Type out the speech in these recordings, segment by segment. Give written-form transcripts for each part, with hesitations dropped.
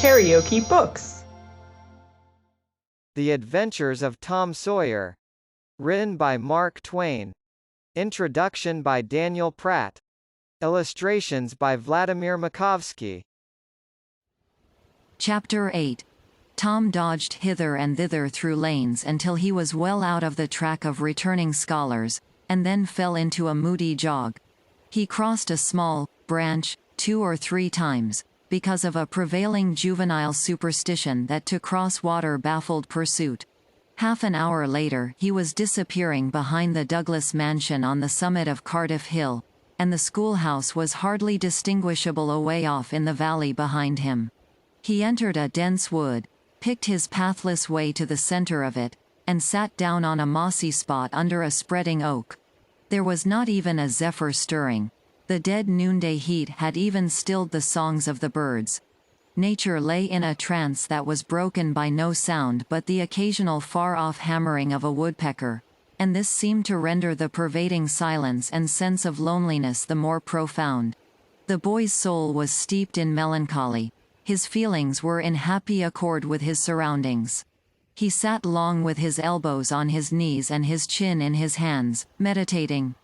KaraokeBooks. The Adventures of Tom Sawyer. Written by Mark Twain. Introduction by Daniel Pratt. Illustrations by Vladimir Makovski. Chapter 8. Tom dodged hither and thither through lanes until he was well out of the track of returning scholars, and then fell into a moody jog. He crossed a small branch 2 or 3 times, because of a prevailing juvenile superstition that to cross water baffled pursuit. Half an hour later he was disappearing behind the Douglas mansion on the summit of Cardiff Hill, and the schoolhouse was hardly distinguishable away off in the valley behind him. He entered a dense wood, picked his pathless way to the center of it, and sat down on a mossy spot under a spreading oak. There was not even a zephyr stirring. The dead noonday heat had even stilled the songs of the birds. Nature lay in a trance that was broken by no sound but the occasional far-off hammering of a woodpecker, and this seemed to render the pervading silence and sense of loneliness the more profound. The boy's soul was steeped in melancholy. His feelings were in happy accord with his surroundings. He sat long with his elbows on his knees and his chin in his hands, meditating.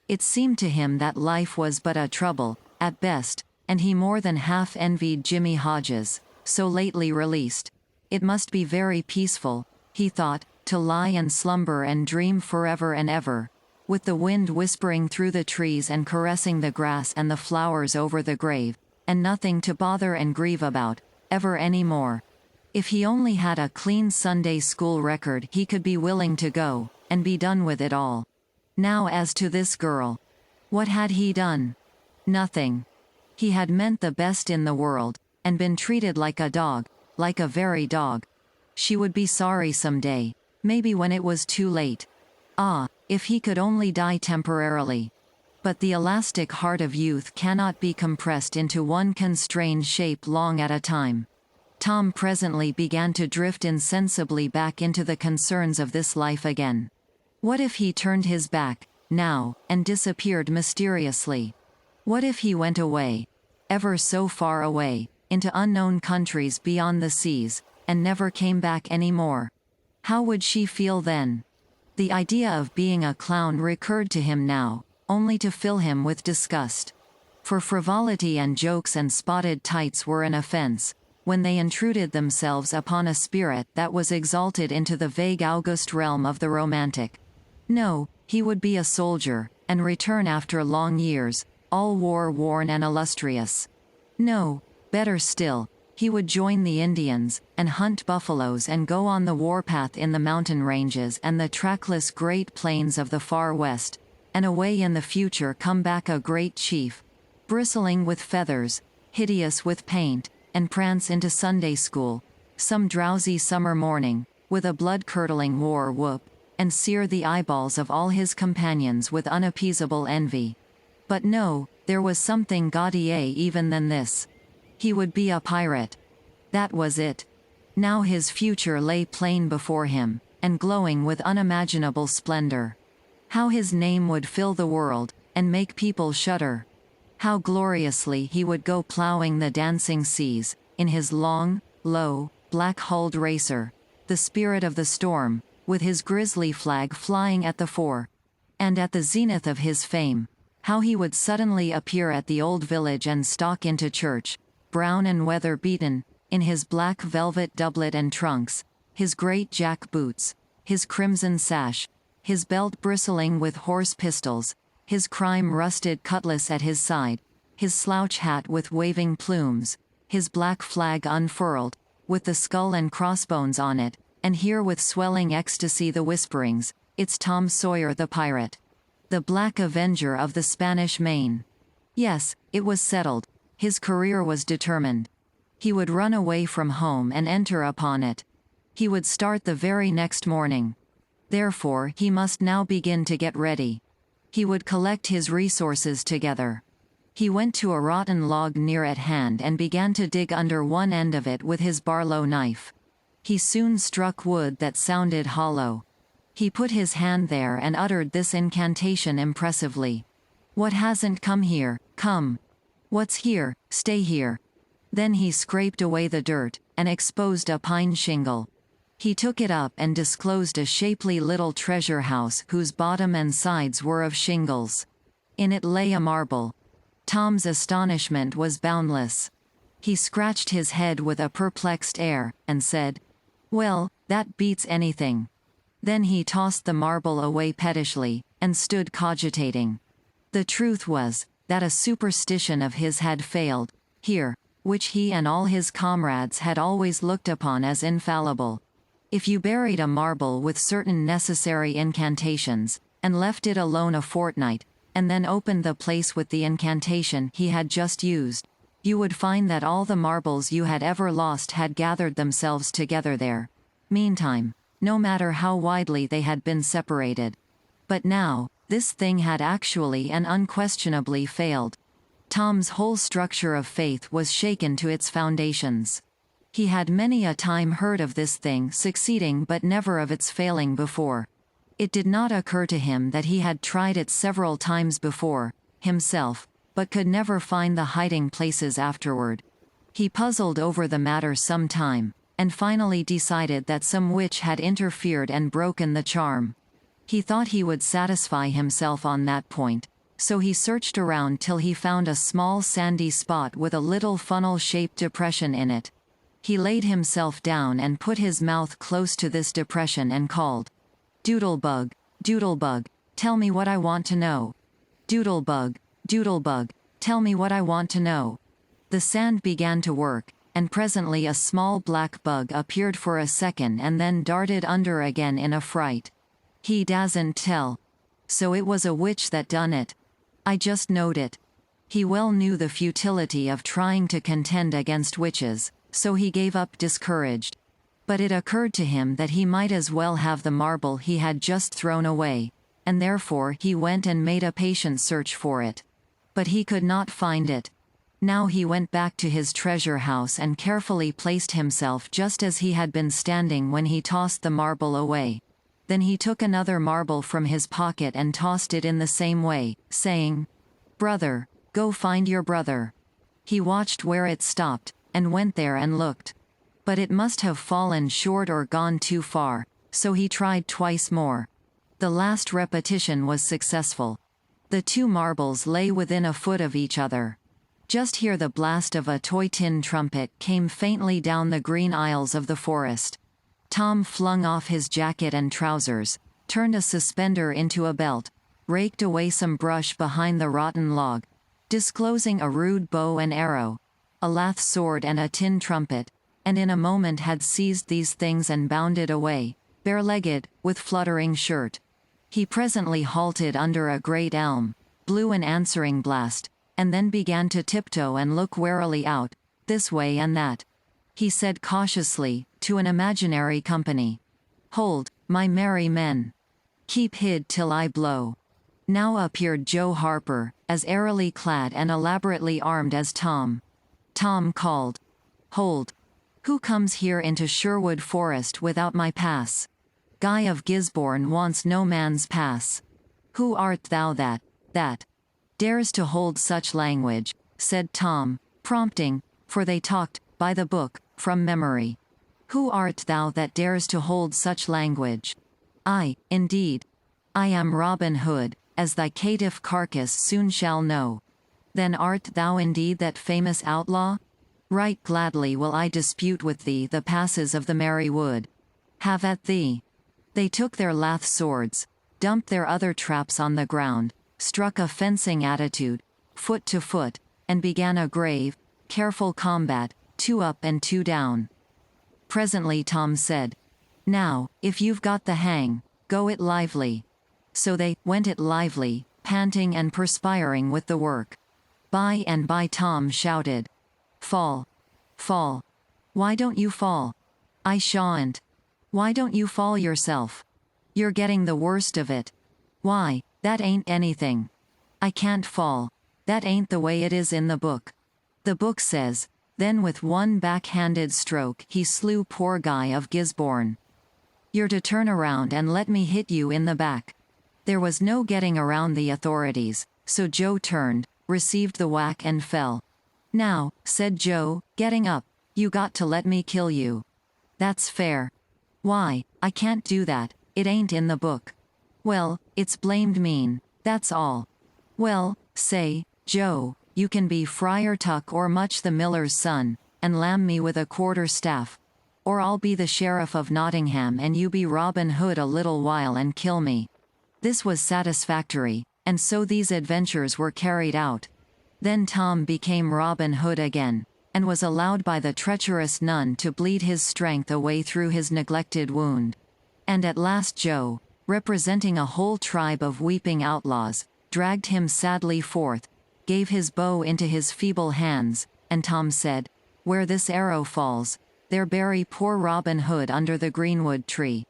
It seemed to him that life was but a trouble, at best, and he more than half envied Jimmy Hodges, so lately released. It must be very peaceful, he thought, to lie and slumber and dream forever and ever, with the wind whispering through the trees and caressing the grass and the flowers over the grave, and nothing to bother and grieve about, ever any more. If he only had a clean Sunday school record he could be willing to go, and be done with it all. Now as to this girl. What had he done? Nothing. He had meant the best in the world, and been treated like a dog, like a very dog. She would be sorry someday, maybe when it was too late. Ah, if he could only die temporarily. But the elastic heart of youth cannot be compressed into one constrained shape long at a time. Tom presently began to drift insensibly back into the concerns of this life again. What if he turned his back, now, and disappeared mysteriously? What if he went away, ever so far away, into unknown countries beyond the seas, and never came back any more? How would she feel then? The idea of being a clown recurred to him now, only to fill him with disgust. For frivolity and jokes and spotted tights were an offense, when they intruded themselves upon a spirit that was exalted into the vague august realm of the romantic. No, he would be a soldier, and return after long years, all war-worn and illustrious. No, better still, he would join the Indians, and hunt buffaloes and go on the warpath in the mountain ranges and the trackless great plains of the far west, and away in the future come back a great chief, bristling with feathers, hideous with paint, and prance into Sunday school, some drowsy summer morning, with a blood-curdling war whoop, and sear the eyeballs of all his companions with unappeasable envy. But no, there was something gaudier even than this. He would be a pirate. That was it. Now his future lay plain before him, and glowing with unimaginable splendor. How his name would fill the world, and make people shudder. How gloriously he would go plowing the dancing seas, in his long, low, black-hulled racer, the spirit of the storm, with his grisly flag flying at the fore. And at the zenith of his fame, how he would suddenly appear at the old village and stalk into church, brown and weather-beaten, in his black velvet doublet and trunks, his great jack boots, his crimson sash, his belt bristling with horse pistols, his crime-rusted cutlass at his side, his slouch hat with waving plumes, his black flag unfurled, with the skull and crossbones on it, and hear with swelling ecstasy the whisperings, "It's Tom Sawyer the pirate. The Black Avenger of the Spanish Main." Yes, it was settled. His career was determined. He would run away from home and enter upon it. He would start the very next morning. Therefore he must now begin to get ready. He would collect his resources together. He went to a rotten log near at hand and began to dig under one end of it with his Barlow knife. He soon struck wood that sounded hollow. He put his hand there and uttered this incantation impressively. "What hasn't come here, come. What's here, stay here." Then he scraped away the dirt, and exposed a pine shingle. He took it up and disclosed a shapely little treasure house whose bottom and sides were of shingles. In it lay a marble. Tom's astonishment was boundless. He scratched his head with a perplexed air, and said, "Well, that beats anything." Then he tossed the marble away pettishly, and stood cogitating. The truth was, that a superstition of his had failed, here, which he and all his comrades had always looked upon as infallible. If you buried a marble with certain necessary incantations, and left it alone a fortnight, and then opened the place with the incantation he had just used, you would find that all the marbles you had ever lost had gathered themselves together there. Meantime, no matter how widely they had been separated. But now, this thing had actually and unquestionably failed. Tom's whole structure of faith was shaken to its foundations. He had many a time heard of this thing succeeding but never of its failing before. It did not occur to him that he had tried it several times before, himself, but could never find the hiding places afterward. He puzzled over the matter some time, and finally decided that some witch had interfered and broken the charm. He thought he would satisfy himself on that point, so he searched around till he found a small sandy spot with a little funnel-shaped depression in it. He laid himself down and put his mouth close to this depression and called, "Doodlebug, Doodlebug, tell me what I want to know. Doodlebug, Doodlebug, tell me what I want to know." The sand began to work, and presently a small black bug appeared for a second and then darted under again in a fright. "He dasn't tell. So it was a witch that done it. I just knowed it." He well knew the futility of trying to contend against witches, so he gave up discouraged. But it occurred to him that he might as well have the marble he had just thrown away, and therefore he went and made a patient search for it. But he could not find it. Now he went back to his treasure house and carefully placed himself just as he had been standing when he tossed the marble away. Then he took another marble from his pocket and tossed it in the same way, saying, "Brother, go find your brother." He watched where it stopped, and went there and looked. But it must have fallen short or gone too far, so he tried twice more. The last repetition was successful. The two marbles lay within a foot of each other. Just here the blast of a toy tin trumpet came faintly down the green aisles of the forest. Tom flung off his jacket and trousers, turned a suspender into a belt, raked away some brush behind the rotten log, disclosing a rude bow and arrow, a lath sword and a tin trumpet, and in a moment had seized these things and bounded away, bare-legged, with fluttering shirt. He presently halted under a great elm, blew an answering blast, and then began to tiptoe and look warily out, this way and that. He said cautiously, to an imaginary company, "Hold, my merry men. Keep hid till I blow." Now appeared Joe Harper, as airily clad and elaborately armed as Tom. Tom called, "Hold! Who comes here into Sherwood Forest without my pass? Guy of Gisborne wants no man's pass. Who art thou that dares to hold such language?" said Tom, prompting, for they talked, by the book, from memory. "Who art thou that dares to hold such language?" "I, indeed. I am Robin Hood, as thy caitiff carcass soon shall know." "Then art thou indeed that famous outlaw? Right gladly will I dispute with thee the passes of the merry wood." "Have at thee." They took their lath swords, dumped their other traps on the ground, struck a fencing attitude, foot to foot, and began a grave, careful combat, 2 up and 2 down. Presently Tom said, "Now, if you've got the hang, go it lively." So they went it lively, panting and perspiring with the work. By and by Tom shouted, "Fall! Fall! Why don't you fall?" "I shan't." "Why don't you fall yourself? You're getting the worst of it." "Why, that ain't anything. I can't fall. That ain't the way it is in the book. The book says, 'Then with one back-handed stroke he slew poor Guy of Gisborne.' You're to turn around and let me hit you in the back." There was no getting around the authorities, so Joe turned, received the whack and fell. Now, said Joe, getting up, you got to let me kill you. That's fair. Why, I can't do that, it ain't in the book. Well, it's blamed mean, that's all. Well, say, Joe, you can be Friar Tuck or Much the miller's son, and lam me with a quarter-staff. Or I'll be the sheriff of Nottingham and you be Robin Hood a little while and kill me. This was satisfactory, and so these adventures were carried out. Then Tom became Robin Hood again, and was allowed by the treacherous nun to bleed his strength away through his neglected wound. And at last Joe, representing a whole tribe of weeping outlaws, dragged him sadly forth, gave his bow into his feeble hands, and Tom said, "Where this arrow falls, there bury poor Robin Hood under the greenwood tree."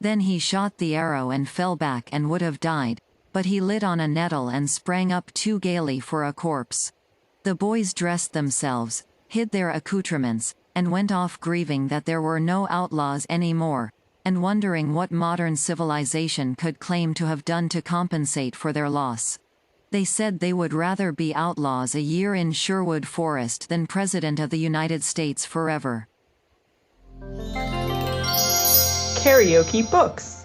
Then he shot the arrow and fell back and would have died, but he lit on a nettle and sprang up too gaily for a corpse. The boys dressed themselves, hid their accoutrements, and went off grieving that there were no outlaws any more, and wondering what modern civilization could claim to have done to compensate for their loss. They said they would rather be outlaws a year in Sherwood Forest than President of the United States forever. KaraokeBooks.